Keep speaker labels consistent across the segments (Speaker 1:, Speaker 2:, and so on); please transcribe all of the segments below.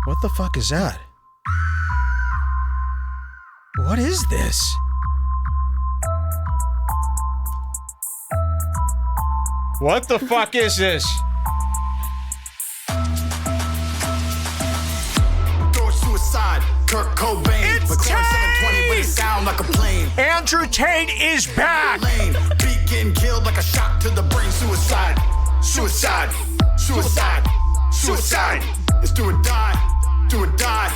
Speaker 1: What the fuck is that? What is this? What the fuck is this?
Speaker 2: Suicide, Kurt Cobain.
Speaker 1: It's
Speaker 2: McLaren
Speaker 1: Tate!
Speaker 2: 720, but it sound like a plane.
Speaker 1: Andrew Tate is back!
Speaker 2: Lane, beat getting killed like a shot to the brain. Suicide, suicide, suicide, suicide. It's do or die, do or die,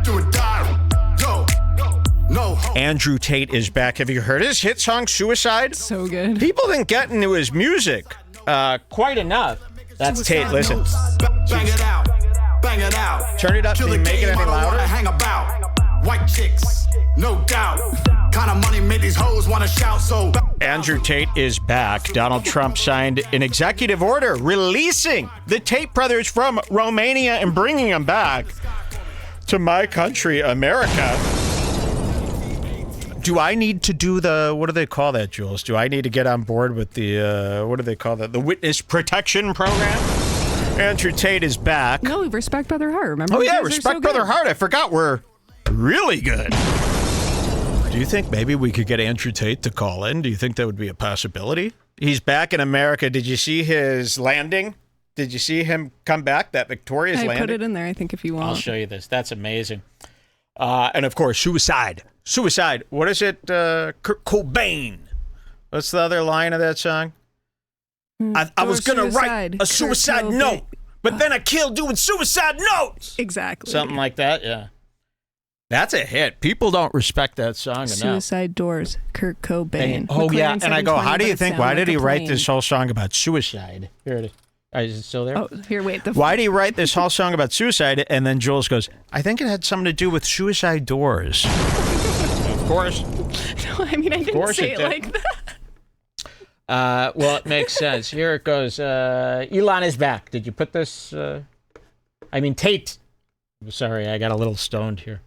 Speaker 2: do or die. Yo, no hope.
Speaker 1: Andrew Tate is back. Have you heard his hit song, Suicide?
Speaker 3: So good.
Speaker 1: People didn't get into his music quite enough. That's Tate, listen.
Speaker 2: Bang it out, bang it out.
Speaker 1: Turn it up.
Speaker 2: Kill
Speaker 1: Can
Speaker 2: the
Speaker 1: you make it
Speaker 2: game,
Speaker 1: any
Speaker 2: I don't
Speaker 1: louder?
Speaker 2: wanna hang about. White chicks, no doubt. Kind of money made these hoes wanna shout, so.
Speaker 1: Andrew Tate is back. Donald Trump signed an executive order releasing the Tate brothers from Romania and bringing them back to my country, America. Do I need to do the, what do they call that, Jules? Do I need to get on board with the, what do they call that? The witness protection program? Andrew Tate is back.
Speaker 3: No, Respect Brother Hart. Remember?
Speaker 1: Oh,
Speaker 3: You
Speaker 1: yeah,
Speaker 3: guys are
Speaker 1: Respect
Speaker 3: so
Speaker 1: Brother
Speaker 3: good.
Speaker 1: Hart. I forgot we're really good. Do you think maybe we could get Andrew Tate to call in? Do you think that would be a possibility? He's back in America. Did you see his landing? Did you see him come back, that victorious
Speaker 3: I
Speaker 1: landing?
Speaker 3: put it in there, I think, if you want.
Speaker 1: I'll show you this. That's amazing. And, of course, Suicide. Suicide. What is it? Kurt Cobain. What's the other line of that song? I was going to write a suicide note, but then I killed doing suicide notes.
Speaker 3: Exactly.
Speaker 1: Something like that, yeah. That's a hit. People don't respect that song enough.
Speaker 3: Suicide Doors, Kurt Cobain.
Speaker 1: Oh,
Speaker 3: McLaren
Speaker 1: yeah. And I go,
Speaker 3: 720,
Speaker 1: how do you
Speaker 3: but it
Speaker 1: think,
Speaker 3: sound
Speaker 1: why
Speaker 3: like
Speaker 1: did he
Speaker 3: a
Speaker 1: write
Speaker 3: plane.
Speaker 1: this whole song about suicide? Here it is. Is it still there?
Speaker 3: Oh, here, wait.
Speaker 1: Why did he write this whole song about suicide? And then Jules goes, I think it had something to do with suicide doors. Of course.
Speaker 3: No, I mean, I didn't
Speaker 1: course
Speaker 3: say
Speaker 1: it
Speaker 3: it
Speaker 1: did.
Speaker 3: like that.
Speaker 1: Well, it makes sense. Here it goes. Elon is back. Did you put this? Tate. Sorry, I got a little stoned here.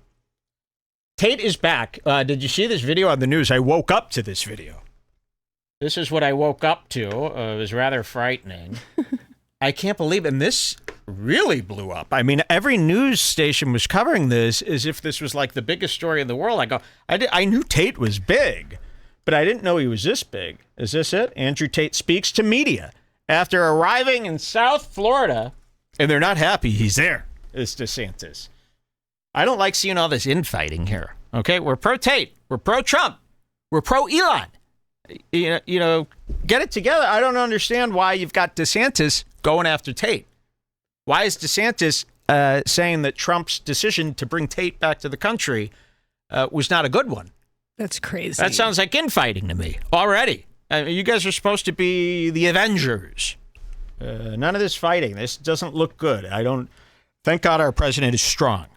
Speaker 1: Tate is back. Did you see this video on the news? I woke up to this video. This is what I woke up to. It was rather frightening. I can't believe it. And this really blew up. I mean, every news station was covering this as if this was like the biggest story in the world. I go, I knew Tate was big, but I didn't know he was this big. Is this it? Andrew Tate speaks to media after arriving in South Florida, and they're not happy he's there. It's DeSantis. I don't like seeing all this infighting here. Okay, we're pro Tate. We're pro Trump. We're pro Elon. You know, get it together. I don't understand why you've got DeSantis going after Tate. Why is DeSantis saying that Trump's decision to bring Tate back to the country was not a good one?
Speaker 3: That's crazy.
Speaker 1: That sounds like infighting to me already. You guys are supposed to be the Avengers. None of this fighting. This doesn't look good. Thank God our president is strong.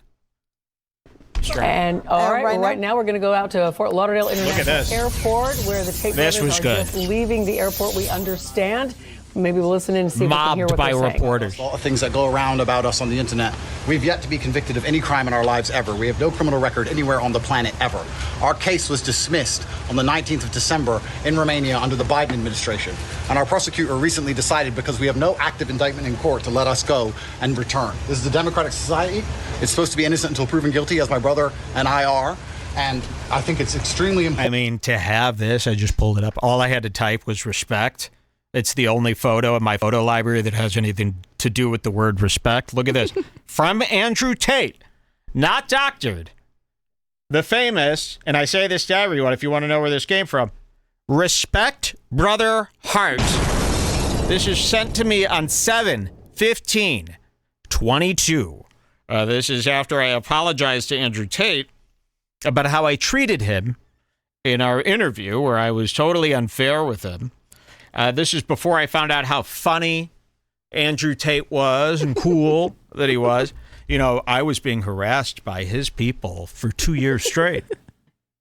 Speaker 4: And all right now we're going to go out to Fort Lauderdale International Airport, where the Tate brothers are just leaving the airport, we understand. Maybe we'll listen in and see if we can hear what they're saying.
Speaker 1: Mobbed by reporters.
Speaker 5: All the things that go around about us on the internet. We've yet to be convicted of any crime in our lives ever. We have no criminal record anywhere on the planet ever. Our case was dismissed on the 19th of December in Romania under the Biden administration. And our prosecutor recently decided, because we have no active indictment in court, to let us go and return. This is a democratic society. It's supposed to be innocent until proven guilty, as my brother and I are. And I think it's extremely important.
Speaker 1: I mean, to have this, I just pulled it up. All I had to type was respect. It's the only photo in my photo library that has anything to do with the word respect. Look at this. From Andrew Tate, not doctored, the famous, and I say this to everyone if you want to know where this came from, Respect Brother Hart. This is sent to me on 7/15/22. This is after I apologized to Andrew Tate about how I treated him in our interview, where I was totally unfair with him. This is before I found out how funny Andrew Tate was and cool that he was. You know, I was being harassed by his people for 2 years straight.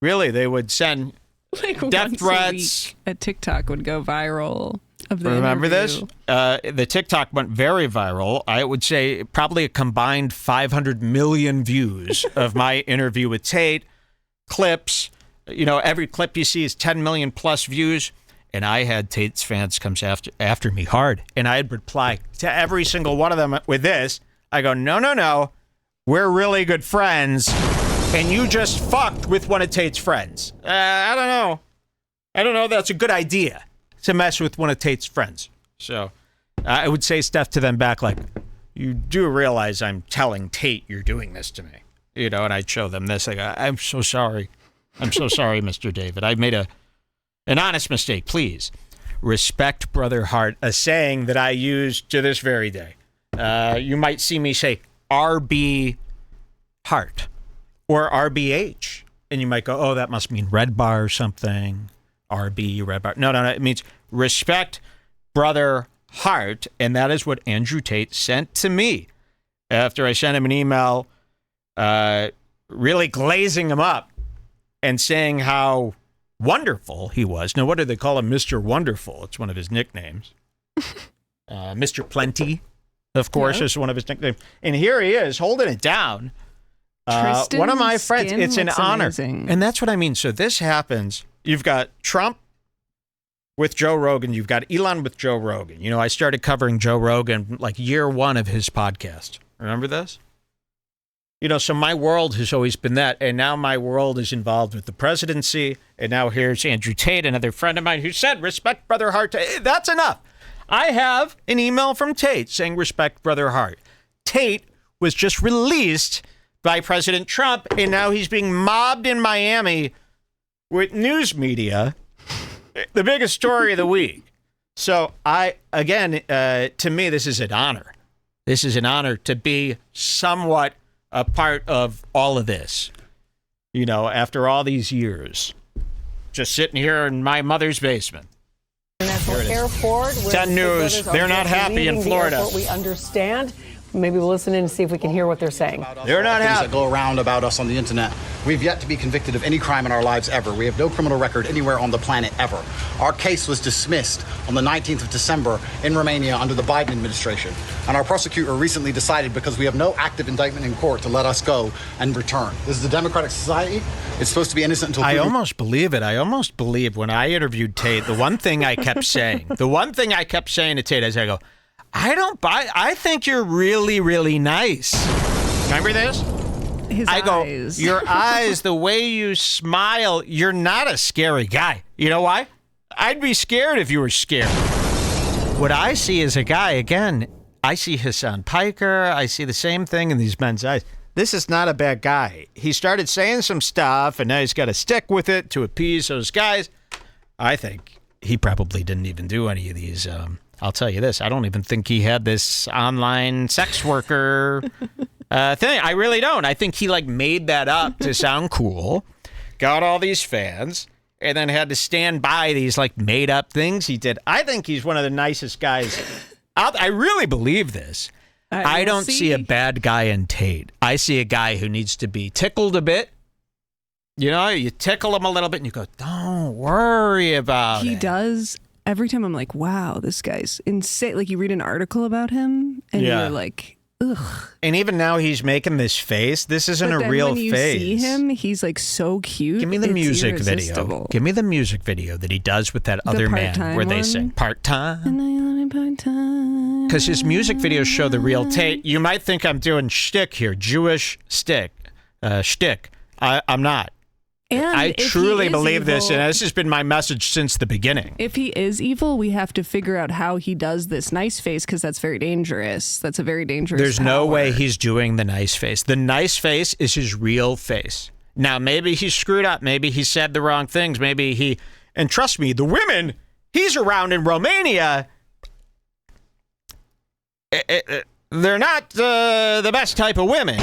Speaker 1: Really, they would send death threats.
Speaker 3: A TikTok would go viral of the
Speaker 1: Remember
Speaker 3: interview.
Speaker 1: this? The TikTok went very viral. I would say probably a combined 500 million views of my interview with Tate. Clips. You know, every clip you see is 10 million plus views. And I had Tate's fans come after me hard. And I'd reply to every single one of them with this. I go, no. we're really good friends, and you just fucked with one of Tate's friends. I don't know. I don't know that's a good idea to mess with one of Tate's friends. So I would say stuff to them back like, you do realize I'm telling Tate you're doing this to me. You know, and I'd show them this. Like, I'm so sorry. I'm so sorry, Mr. David. I made an honest mistake. Please respect Brother Hart, a saying that I use to this very day. You might see me say RB Hart or RBH. And you might go, oh, that must mean Red Bar or something. RB, Red Bar. No. It means respect Brother Hart. And that is what Andrew Tate sent to me after I sent him an email really glazing him up and saying how wonderful he was. Now, what do they call him? Mr. Wonderful. It's one of his nicknames. Mr. Plenty, of course, is one of his nicknames. And here he is holding it down. One of my friends. It's an honor. Amazing. And that's what I mean. So this happens. You've got Trump with Joe Rogan. You've got Elon with Joe Rogan. You know, I started covering Joe Rogan like year one of his podcast. Remember this? You know, so my world has always been that. And now my world is involved with the presidency. And now here's Andrew Tate, another friend of mine, who said, respect Brother Hart. That's enough. I have an email from Tate saying, respect Brother Hart. Tate was just released by President Trump, and now he's being mobbed in Miami with news media. The biggest story of the week. So to me, this is an honor. This is an honor to be somewhat a part of all of this. You know, after all these years, just sitting here in my mother's basement.
Speaker 4: National Airport.
Speaker 1: 10 News. They're not happy in Florida.
Speaker 4: We understand. Maybe we'll listen in and see if we can hear what they're saying.
Speaker 1: They're not happy.
Speaker 5: Things that go around about us on the internet. We've yet to be convicted of any crime in our lives ever. We have no criminal record anywhere on the planet ever. Our case was dismissed on the 19th of December in Romania under the Biden administration. And our prosecutor recently decided, because we have no active indictment in court, to let us go and return. This is a democratic society. It's supposed to be innocent until
Speaker 1: I almost believe it. I almost believe when I interviewed Tate, the one thing I kept saying to Tate is, I go, I don't buy. I think you're really, really nice. Remember this?
Speaker 3: His eyes.
Speaker 1: Your eyes, the way you smile, you're not a scary guy. You know why? I'd be scared if you were scared. What I see is a guy, again, I see Hassan Piker. I see the same thing in these men's eyes. This is not a bad guy. He started saying some stuff, and now he's got to stick with it to appease those guys. I think he probably didn't even do any of these. I'll tell you this. I don't even think he had this online sex worker thing. I really don't. I think he made that up to sound cool, got all these fans, and then had to stand by these made up things he did. I think he's one of the nicest guys. I really believe this. I don't see a bad guy in Tate. I see a guy who needs to be tickled a bit. You know, you tickle him a little bit and you go, don't worry about it.
Speaker 3: He does. Every time I'm like, wow, this guy's insane. Like, you read an article about him and you're like, ugh.
Speaker 1: And even now he's making this face. This isn't a real face.
Speaker 3: When you see him, he's so cute.
Speaker 1: Give me the music video. Give me the music video that he does with that other man where they sing part-time.
Speaker 3: And I only part-time.
Speaker 1: Because his music videos show the real Tate. You might think I'm doing shtick here, Jewish shtick. I'm not.
Speaker 3: And
Speaker 1: I truly believe this, and this has been my message since the beginning.
Speaker 3: If he is evil, we have to figure out how he does this nice face, because that's very dangerous. That's a very dangerous
Speaker 1: There's
Speaker 3: power.
Speaker 1: No way he's doing the nice face. The nice face is his real face. Now, maybe he screwed up. Maybe he said the wrong things. Maybe he... And trust me, the women he's around in Romania, they're not the best type of women.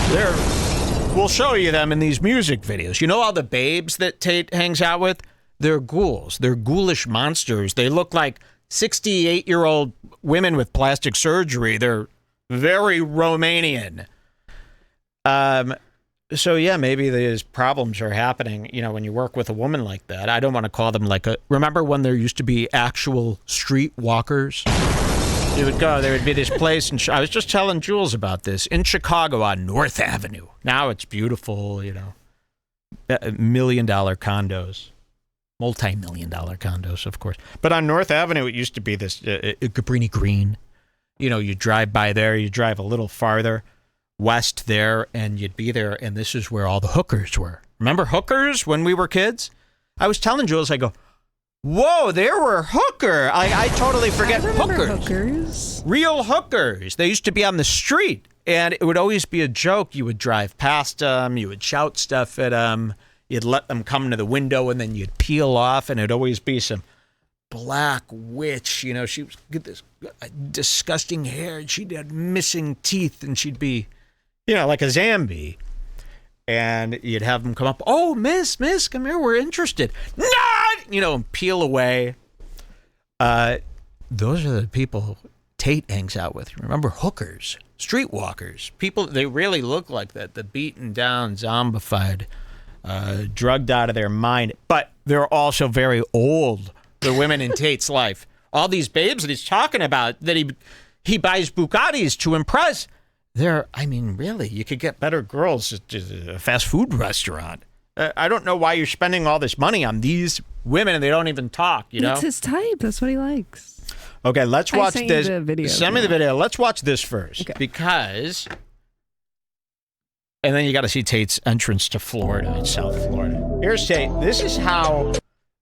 Speaker 1: We'll show you them in these music videos. You know all the babes that Tate hangs out with? They're ghouls. They're ghoulish monsters. They look like 68-year-old women with plastic surgery. They're very Romanian. So, yeah, maybe these problems are happening, when you work with a woman like that. I don't want to call them remember when there used to be actual street walkers? You would go, there would be this place, and I was just telling Jules about this, in Chicago on North Avenue. Now it's beautiful, $1 million condos, multi-million-dollar condos, of course. But on North Avenue, it used to be this Cabrini Green. You drive by there, you drive a little farther, west there, and you'd be there, and this is where all the hookers were. Remember hookers when we were kids? I was telling Jules, I go, whoa, there were hookers. I totally forget hookers. Real hookers. They used to be on the street, and it would always be a joke. You would drive past them, you would shout stuff at them, you'd let them come to the window, and then you'd peel off, and it'd always be some black witch. You know, she was this disgusting hair, and she'd have missing teeth, and she'd be, you know, like a zombie. And you'd have them come up, oh, miss, come here, we're interested. No! You know, and peel away. Those are the people Tate hangs out with. Remember, hookers, streetwalkers, people, they really look like that, the beaten down, zombified, drugged out of their mind. But they're also very old, the women in Tate's life. All these babes that he's talking about, that he buys Bugattis to impress, I mean, really, you could get better girls at a fast food restaurant. I don't know why you're spending all this money on these women and they don't even talk, you know?
Speaker 3: It's his type. That's what he likes.
Speaker 1: Okay, let's watch this.
Speaker 3: The video,
Speaker 1: Send me the video. Let's watch this first. Okay. Because... And then you got to see Tate's entrance to Florida, South Florida. Here's Tate. This is how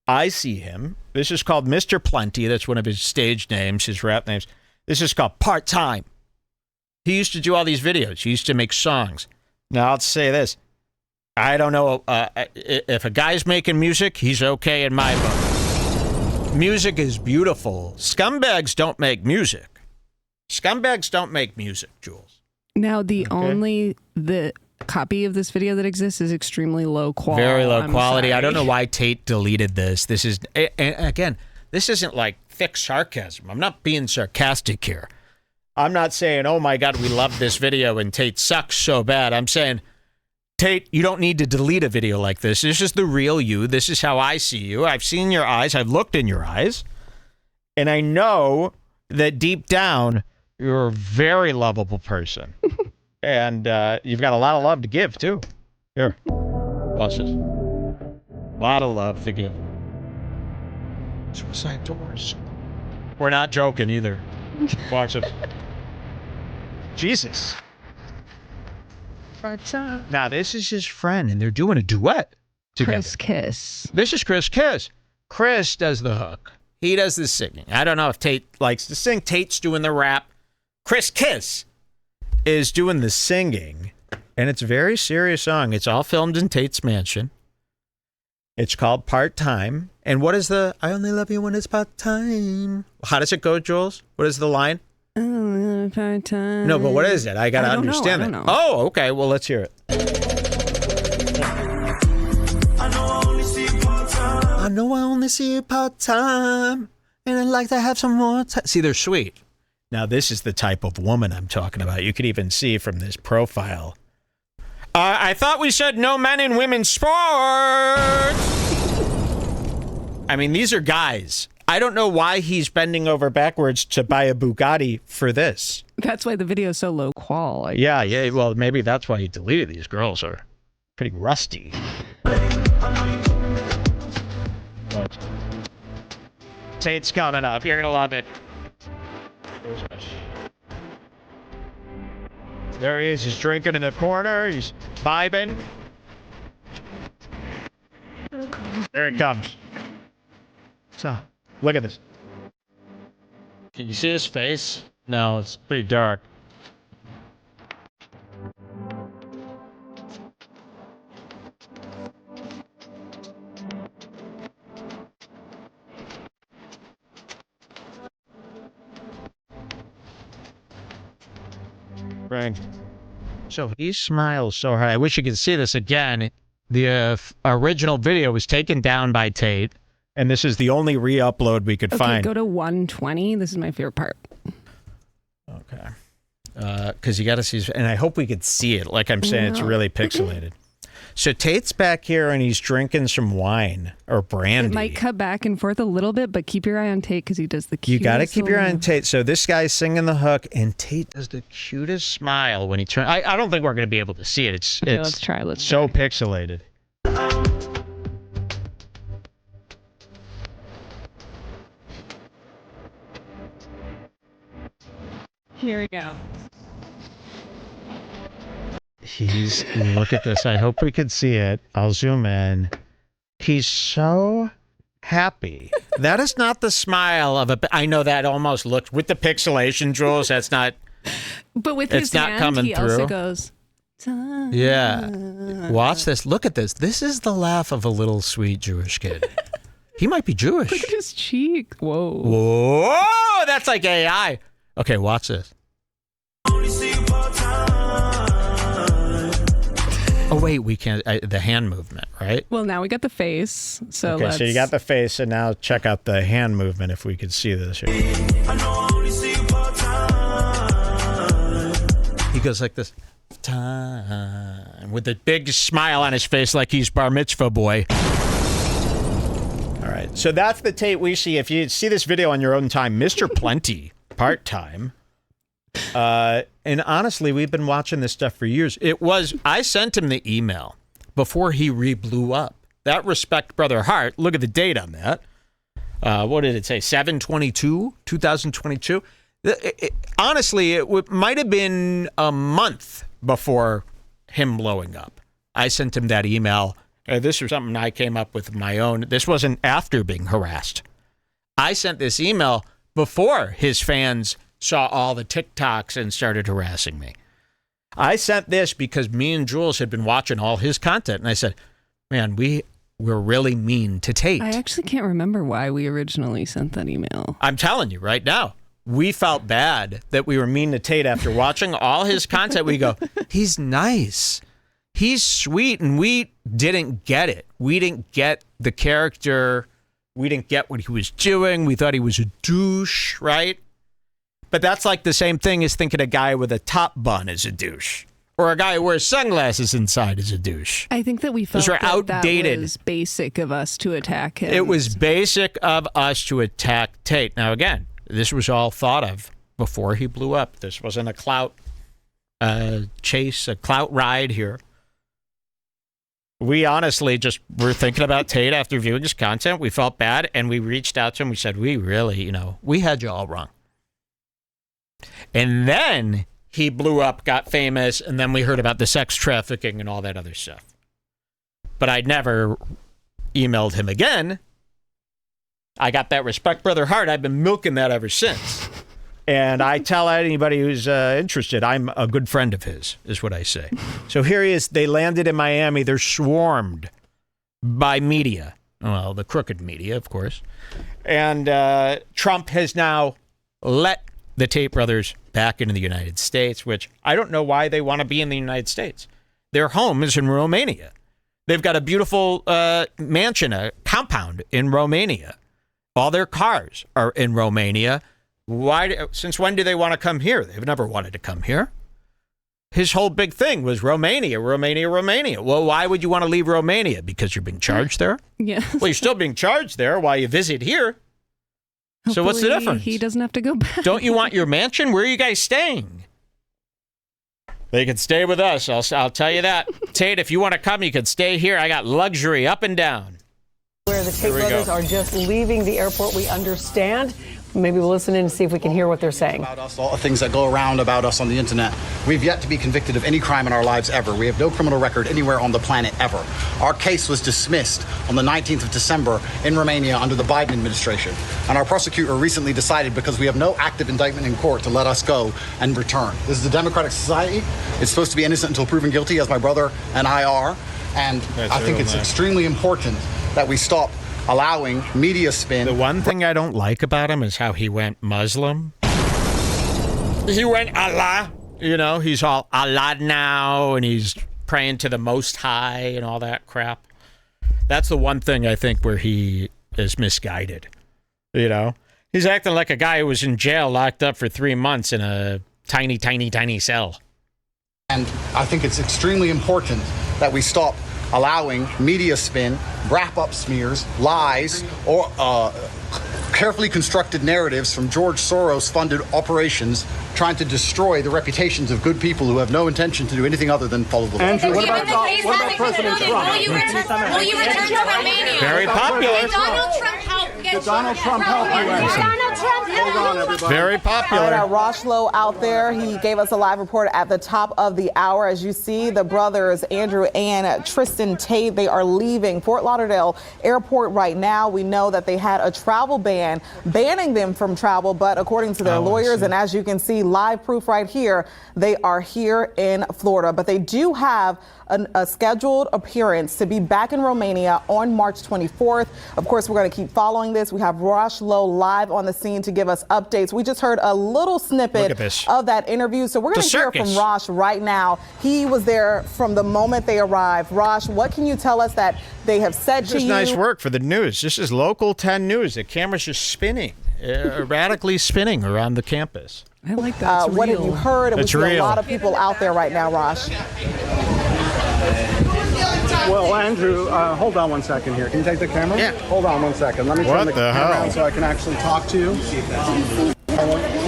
Speaker 1: I see him. This is called Mr. Plenty. That's one of his stage names, his rap names. This is called Part-Time. He used to do all these videos. He used to make songs. Now, I'll say this. I don't know if a guy's making music, he's okay in my book. Music is beautiful. Scumbags don't make music. Scumbags don't make music, Jules.
Speaker 3: Now, the copy of this video that exists is extremely low quality.
Speaker 1: Very low quality. I don't know why Tate deleted this. This is, and again, this isn't like thick sarcasm. I'm not being sarcastic here. I'm not saying, oh my God, we love this video and Tate sucks so bad. I'm saying, Tate, you don't need to delete a video like this. This is the real you. This is how I see you. I've seen your eyes. I've looked in your eyes. And I know that deep down, you're a very lovable person. And you've got a lot of love to give, too. Here. Watch this. A lot of love to give. Suicide doors. We're not joking either. Watch it. Jesus. Now, this is his friend, and they're doing a duet together.
Speaker 3: Chris Kiss.
Speaker 1: This is Chris Kiss. Chris does the hook. He does the singing. I don't know if Tate likes to sing. Tate's doing the rap. Chris Kiss is doing the singing, and it's a very serious song. It's all filmed in Tate's mansion. It's called Part-Time. And what is the, I only love you when it's part-time. How does it go, Jules? What is the line?
Speaker 3: Part-time.
Speaker 1: No, but what is it? I got to understand it. Oh, okay. Well, let's hear it. I know I only see you part-time, and I'd like to have some more time. See, they're sweet. Now, this is the type of woman I'm talking about. You could even see from this profile. I thought we said no men in women's sports. I mean, these are guys. I don't know why he's bending over backwards to buy a Bugatti for this.
Speaker 3: That's why the video is so low qual.
Speaker 1: Yeah. Well, maybe that's why he deleted. These girls are pretty rusty. Tate's coming up. You're going to love it. There he is. He's drinking in the corner. He's vibing. There he comes. So, look at this. Can you see his face? No, it's pretty dark. Right. So he smiles so hard. I wish you could see this again. The original video was taken down by Tate, and this is the only re-upload we could find.
Speaker 3: Go to 120. This is my favorite part.
Speaker 1: Okay. Because you got to see, and I hope we could see it. Like I'm saying, it's really pixelated. So Tate's back here, and he's drinking some wine or brandy.
Speaker 3: It might cut back and forth a little bit, but keep your eye on Tate because he does the cutest.
Speaker 1: You got to keep your eye on Tate. So this guy's singing the hook, and Tate does the cutest smile when he turns. I don't think we're going to be able to see it. It's
Speaker 3: let's try.
Speaker 1: So pixelated.
Speaker 3: Here we go.
Speaker 1: Look at this. I hope we could see it. I'll zoom in. He's so happy. That is not the smile of I know that almost looked with the pixelation, Jules. That's not.
Speaker 3: But with his hand,
Speaker 1: coming
Speaker 3: he
Speaker 1: through.
Speaker 3: also goes. Time.
Speaker 1: Yeah. Watch this. Look at this. This is the laugh of a little sweet Jewish kid. He might be Jewish.
Speaker 3: Look at his cheek. Whoa.
Speaker 1: Whoa. That's like AI. Okay, watch this. Oh, wait, we can't. The hand movement, right?
Speaker 3: Well, now we got the face. So
Speaker 1: okay, so you got the face, and now check out the hand movement if we could see this here. He goes like this. Time. With a big smile on his face like he's bar mitzvah boy. All right, so that's the Tate we see. If you see this video on your own time, Mr. Plenty, part-time. And honestly, we've been watching this stuff for years. I sent him the email before he blew up. That Respect Brother Hart, look at the date on that. What did it say? 7/22/2022. Honestly, it might have been a month before him blowing up. I sent him that email. This was something I came up with my own. This wasn't after being harassed. I sent this email before his fans saw all the TikToks and started harassing me. I sent this because me and Jules had been watching all his content, and I said, man, we're really mean to Tate.
Speaker 3: I actually can't remember why we originally sent that email.
Speaker 1: I'm telling you right now. We felt bad that we were mean to Tate after watching all his content. We go, he's nice. He's sweet. And we didn't get it. We didn't get the character. We didn't get what he was doing. We thought he was a douche, right? But that's like the same thing as thinking a guy with a top bun is a douche. Or a guy who wears sunglasses inside is a douche.
Speaker 3: I think that we felt that was basic of us to attack him.
Speaker 1: It was basic of us to attack Tate. Now, again, this was all thought of before he blew up. This wasn't a clout chase, a clout ride here. We honestly just were thinking about Tate after viewing his content. We felt bad, and we reached out to him. We said, we really, we had you all wrong. And then he blew up, got famous, and then we heard about the sex trafficking and all that other stuff. But I'd never emailed him again. I got that Respect Brother Hart. I've been milking that ever since. And I tell anybody who's interested, I'm a good friend of his, is what I say. So here he is. They landed in Miami. They're swarmed by media. Well, the crooked media, of course. And Trump has now let the Tate brothers back into the United States, which I don't know why they want to be in the United States. Their home is in Romania. They've got a beautiful mansion, a compound in Romania. All their cars are in Romania. Why? Since when do they want to come here? They've never wanted to come here. His whole big thing was Romania, Romania, Romania. Well, why would you want to leave Romania? Because you're being charged there?
Speaker 3: Yeah.
Speaker 1: Well, you're still being charged there while you visit here.
Speaker 3: Hopefully,
Speaker 1: so what's the difference?
Speaker 3: He doesn't have to go back.
Speaker 1: Don't you want your mansion? Where are you guys staying? They can stay with us. I'll tell you that. Tate, if you want to come, you can stay here. I got luxury up and down.
Speaker 4: Where the Tate brothers are just leaving the airport, we understand. Maybe we'll listen in and see if we can hear what they're saying.
Speaker 5: About us, all the things that go around about us on the internet. We've yet to be convicted of any crime in our lives ever. We have no criminal record anywhere on the planet ever. Our case was dismissed on the 19th of December in Romania under the Biden administration. And our prosecutor recently decided, because we have no active indictment in court, to let us go and return. This is a democratic society. It's supposed to be innocent until proven guilty, as my brother and I are. And I think it's extremely important that we stop allowing media spin.
Speaker 1: The one thing I don't like about him is how he went Muslim. He went Allah. He's all Allah now, and he's praying to the Most High and all that crap. That's the one thing I think where he is misguided. He's acting like a guy who was in jail, locked up for 3 months in a tiny, tiny, tiny cell.
Speaker 5: And I think it's extremely important that we stop allowing media spin, wrap-up smears, lies, or carefully constructed narratives from George Soros-funded operations trying to destroy the reputations of good people who have no intention to do anything other than follow the law.
Speaker 6: Andrew, what about President Trump? Will you return to Romania?
Speaker 1: Very popular.
Speaker 6: Donald Trump helped Did Donald Trump help you? Donald Trump help
Speaker 2: Hold on, everybody.
Speaker 1: Very popular.
Speaker 7: Rosh Lowe out there. He gave us a live report at the top of the hour. As you see, the brothers, Andrew and Tristan Tate, they are leaving Fort Lauderdale Airport right now. We know that they had a travel ban banning them from travel, but according to their lawyers, and as you can see, live proof right here, they are here in Florida. But they do have a scheduled appearance to be back in Romania on March 24th. Of course, we're going to keep following this. We have Rosh Lowe live on the scene to give us updates. We just heard a little snippet of that interview. So we're going to hear from Rosh right now. He was there from the moment they arrived. Rosh, what can you tell us that they have said to you?
Speaker 1: This is nice work for the news. This is Local 10 News. The camera's just spinning, radically spinning around the campus.
Speaker 3: I like that.
Speaker 7: What have you heard?
Speaker 1: It's
Speaker 7: we see
Speaker 1: real.
Speaker 7: a lot of people out there right now, Rosh.
Speaker 6: Well, Andrew, hold on one second here. Can you take the camera?
Speaker 1: Yeah.
Speaker 6: Hold on one second. Let me turn the camera on so I can actually talk to you.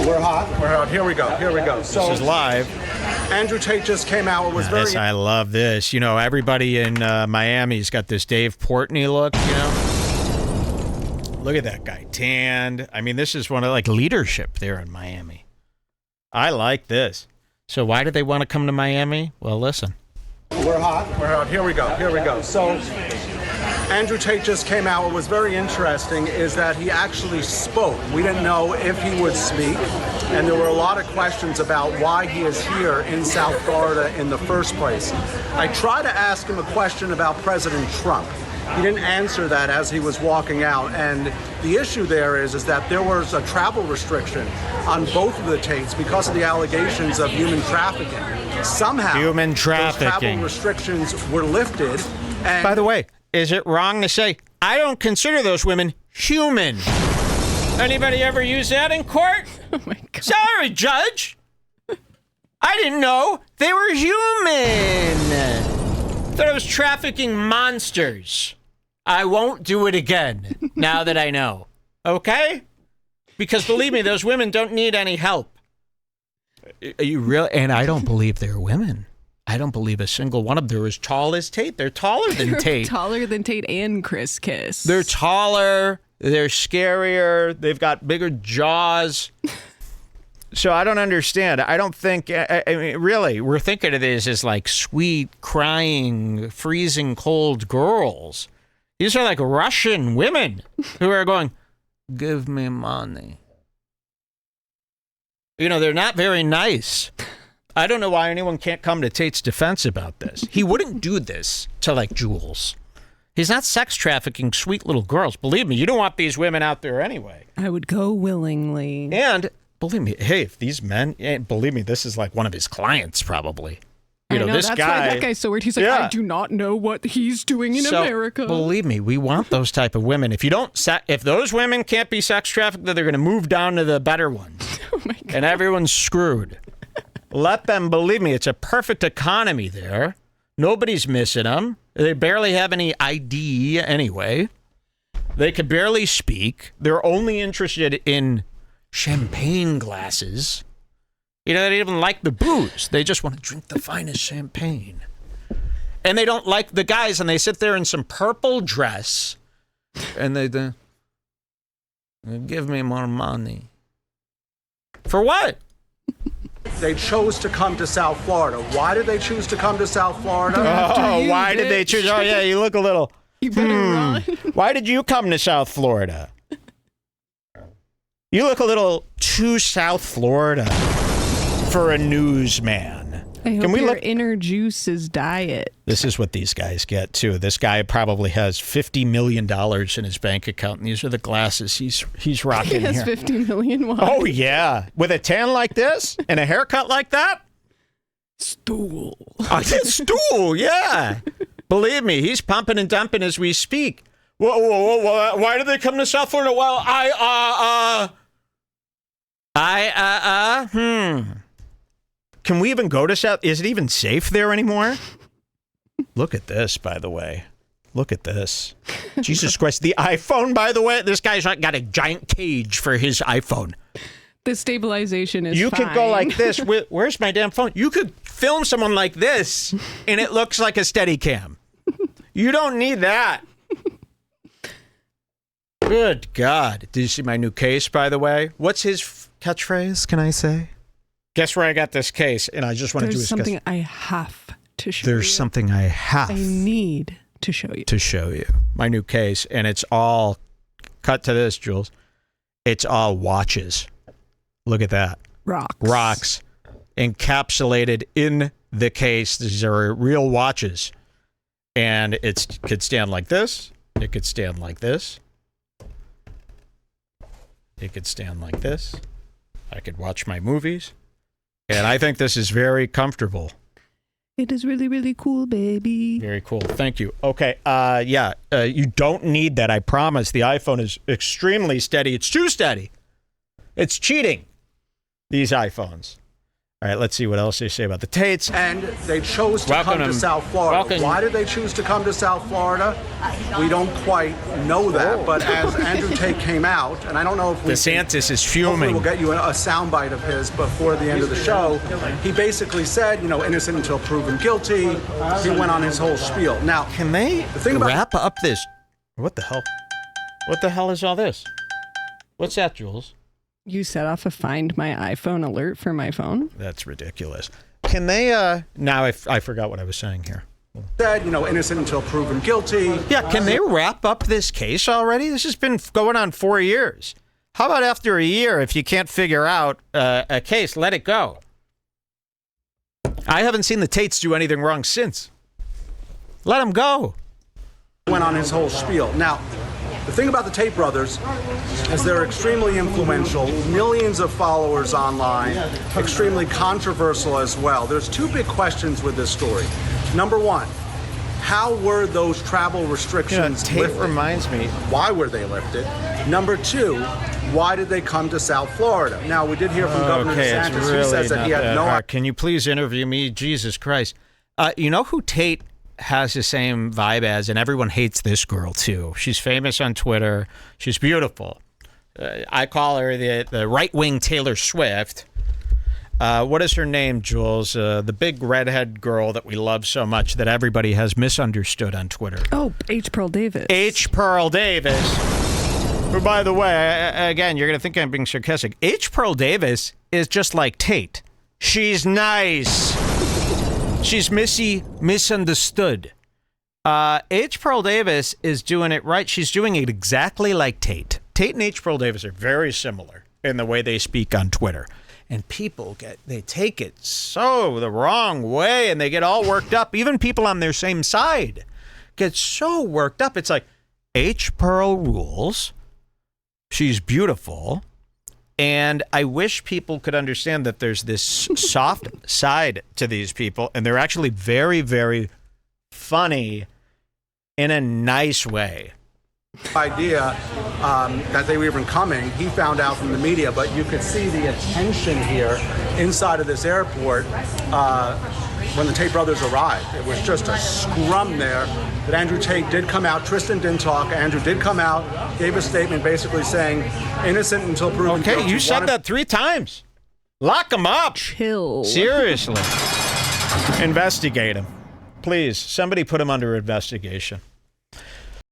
Speaker 6: We're hot. We're hot. Here we go. Here we go. So,
Speaker 1: this is live.
Speaker 6: Andrew Tate just came out. It was very...
Speaker 1: I love this. You know, everybody in Miami's got this Dave Portnoy look, you know? Look at that guy, tanned. I mean, this is one of, like, leadership there in Miami. I like this. So why did they want to come to Miami? Well, listen.
Speaker 6: We're hot. We're hot. Here we go. Here we go. So Andrew Tate just came out. What was very interesting is that he actually spoke. We didn't know if he would speak, and there were a lot of questions about why he is here in South Florida in the first place. I tried to ask him a question about President Trump. He didn't answer that as he was walking out, and the issue there is that there was a travel restriction on both of the Tates because of the allegations of human trafficking. Somehow,
Speaker 1: human trafficking.
Speaker 6: Those travel restrictions were lifted. And
Speaker 1: by the way, is it wrong to say, I don't consider those women human? Anybody ever use that in court?
Speaker 3: Oh my God.
Speaker 1: Sorry, Judge. I didn't know they were human. Thought I was trafficking monsters. I won't do it again now that I know. Okay? Because believe me, those women don't need any help. Are you real? And I don't believe they're women. I don't believe a single one of them. They're as tall as Tate. They're taller than Tate.
Speaker 3: Taller than Tate and Chris Kiss.
Speaker 1: They're taller. They're scarier. They've got bigger jaws. So I don't understand. I don't think, I mean, really, we're thinking of these as like sweet, crying, freezing cold girls. These are like Russian women who are going, give me money. You know, they're not very nice. I don't know why anyone can't come to Tate's defense about this. He wouldn't do this to like Jules. He's not sex trafficking sweet little girls. Believe me, you don't want these women out there anyway.
Speaker 3: I would go willingly.
Speaker 1: And believe me, hey, if these men, and believe me, this is like one of his clients probably. You know, this
Speaker 3: that's
Speaker 1: guy.
Speaker 3: why that guy's so weird. He's like, I do not know what he's doing in America.
Speaker 1: Believe me, we want those type of women. If you don't, if those women can't be sex trafficked, then they're going to move down to the better ones.
Speaker 3: Oh my God.
Speaker 1: And everyone's screwed. Let them, believe me, it's a perfect economy there. Nobody's missing them. They barely have any ID anyway. They could barely speak. They're only interested in champagne glasses. You know, they don't even like the booze. They just want to drink the finest champagne. And they don't like the guys, and they sit there in some purple dress, and they give me more money. For what?
Speaker 6: They chose to come to South Florida. Why did they choose to come to South Florida?
Speaker 1: Oh, why did they choose? Oh, yeah, you look a little.
Speaker 3: You better run.
Speaker 1: Why did you come to South Florida? You look a little too South Florida for a newsman.
Speaker 3: I hope your inner juice is diet.
Speaker 1: This is what these guys get, too. This guy probably has $50 million in his bank account, and these are the glasses he's rocking
Speaker 3: He has
Speaker 1: here.
Speaker 3: $50 million. Why?
Speaker 1: Oh, yeah. With a tan like this and a haircut like that?
Speaker 3: Stool.
Speaker 1: I said stool, yeah. Believe me, he's pumping and dumping as we speak. Whoa, why did they come to South Florida? Well, Can we even go to South? Is it even safe there anymore? Look at this, by the way. Look at this. Jesus Christ. The iPhone, by the way, this guy's got a giant cage for his iPhone.
Speaker 3: The stabilization is
Speaker 1: You
Speaker 3: fine.
Speaker 1: could go like this. Where's my damn phone? You could film someone like this, and it looks like a Steadicam. You don't need that. Good God. Did you see my new case, by the way? What's his catchphrase, can I say? Guess where I got this case? And I just want to do his
Speaker 3: There's something I have to show you.
Speaker 1: There's something I have.
Speaker 3: I need to show you.
Speaker 1: To show you. My new case. And it's all, cut to this, Jules. It's all watches. Look at that. Rocks. Encapsulated in the case. These are real watches. And it could stand like this. It could stand like this. It could stand like this. I could watch my movies. And I think this is very comfortable.
Speaker 3: It is really, really cool, baby.
Speaker 1: Very cool. Thank you. Okay. You don't need that. I promise. The iPhone is extremely steady. It's too steady. It's cheating. These iPhones. All right, let's see what else they say about the Tates.
Speaker 6: And they chose to come to South Florida. Why did they choose to come to South Florida? We don't quite know that. But as Andrew Tate came out, and I don't know if
Speaker 1: DeSantis is fuming.
Speaker 6: We'll get you a soundbite of his before the end of the show. He basically said, innocent until proven guilty. He went on his whole spiel. Now,
Speaker 1: can they wrap up this? What the hell? What the hell is all this? What's that, Jules?
Speaker 3: You set off a Find My iPhone alert for my phone?
Speaker 1: That's ridiculous. Can they, now I forgot what I was saying here.
Speaker 6: Said, innocent until proven guilty.
Speaker 1: Yeah, can they wrap up this case already? This has been going on 4 years. How about after a year, if you can't figure out a case, let it go? I haven't seen the Tates do anything wrong since. Let them go.
Speaker 6: Went on his whole spiel. Now, the thing about the Tate brothers is they're extremely influential, millions of followers online, extremely controversial as well. There's two big questions with this story. Number one, how were those travel restrictions
Speaker 1: Tate
Speaker 6: lifted?
Speaker 1: Reminds me.
Speaker 6: Why were they lifted? Number two, why did they come to South Florida? Now, we did hear from Governor DeSantis, who says that he had no...
Speaker 1: Can you please interview me? Jesus Christ. You know who Tate has the same vibe as, and everyone hates this girl too. She's famous on Twitter. She's beautiful. I call her the right-wing Taylor Swift. What is her name, Jules? The big redhead girl that we love so much that everybody has misunderstood on Twitter.
Speaker 3: Oh, H. Pearl Davis.
Speaker 1: H. Pearl Davis. Who, by the way, again, you're going to think I'm being sarcastic. H. Pearl Davis is just like Tate. She's nice. She's misunderstood. H. Pearl Davis is doing it right. She's doing it exactly like Tate. Tate and H. Pearl Davis are very similar in the way they speak on Twitter. And people they take it so the wrong way, and they get all worked up. Even people on their same side get so worked up. It's like, H. Pearl rules. She's beautiful. And I wish people could understand that there's this soft side to these people, and they're actually very, very funny in a nice way.
Speaker 6: Idea that they were even coming. He found out from the media, but you could see the attention here inside of this airport when the Tate brothers arrived. It was just a scrum there. But Andrew Tate did come out. Tristan didn't talk. Andrew did come out, gave a statement basically saying innocent until proven guilty.
Speaker 1: Okay, you said that 3 times. Lock him up.
Speaker 3: Chill.
Speaker 1: Seriously. Investigate him. Please, somebody put him under investigation.